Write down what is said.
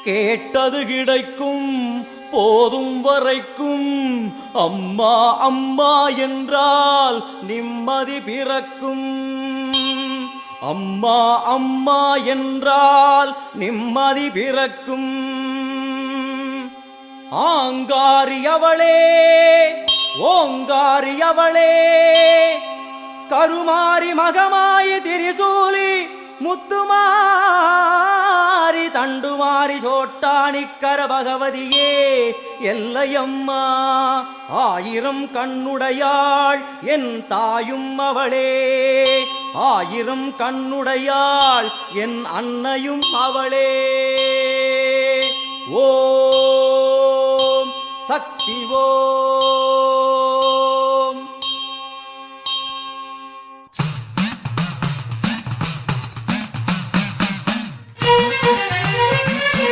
கேட்டது கிடைக்கும் போதும் வரைக்கும் அம்மா அம்மா என்றால் நிம்மதி பிறக்கும். அம்மா அம்மா என்றால் நிம்மதி பிறக்கும். ஆங்காரியவளே ஓங்காரியவளே கருமாரி மகமாயி திரிசூலி முத்துமாரி தண்டுமாரி சோட்டானிக்கர பகவதியே எல்லையம்மா. ஆயிரம் கண்ணுடையாள் என் தாயும் அவளே. ஆயிரம் கண்ணுடையாள் என் அன்னையும் அவளே. ஓம் சக்தி ஓம்.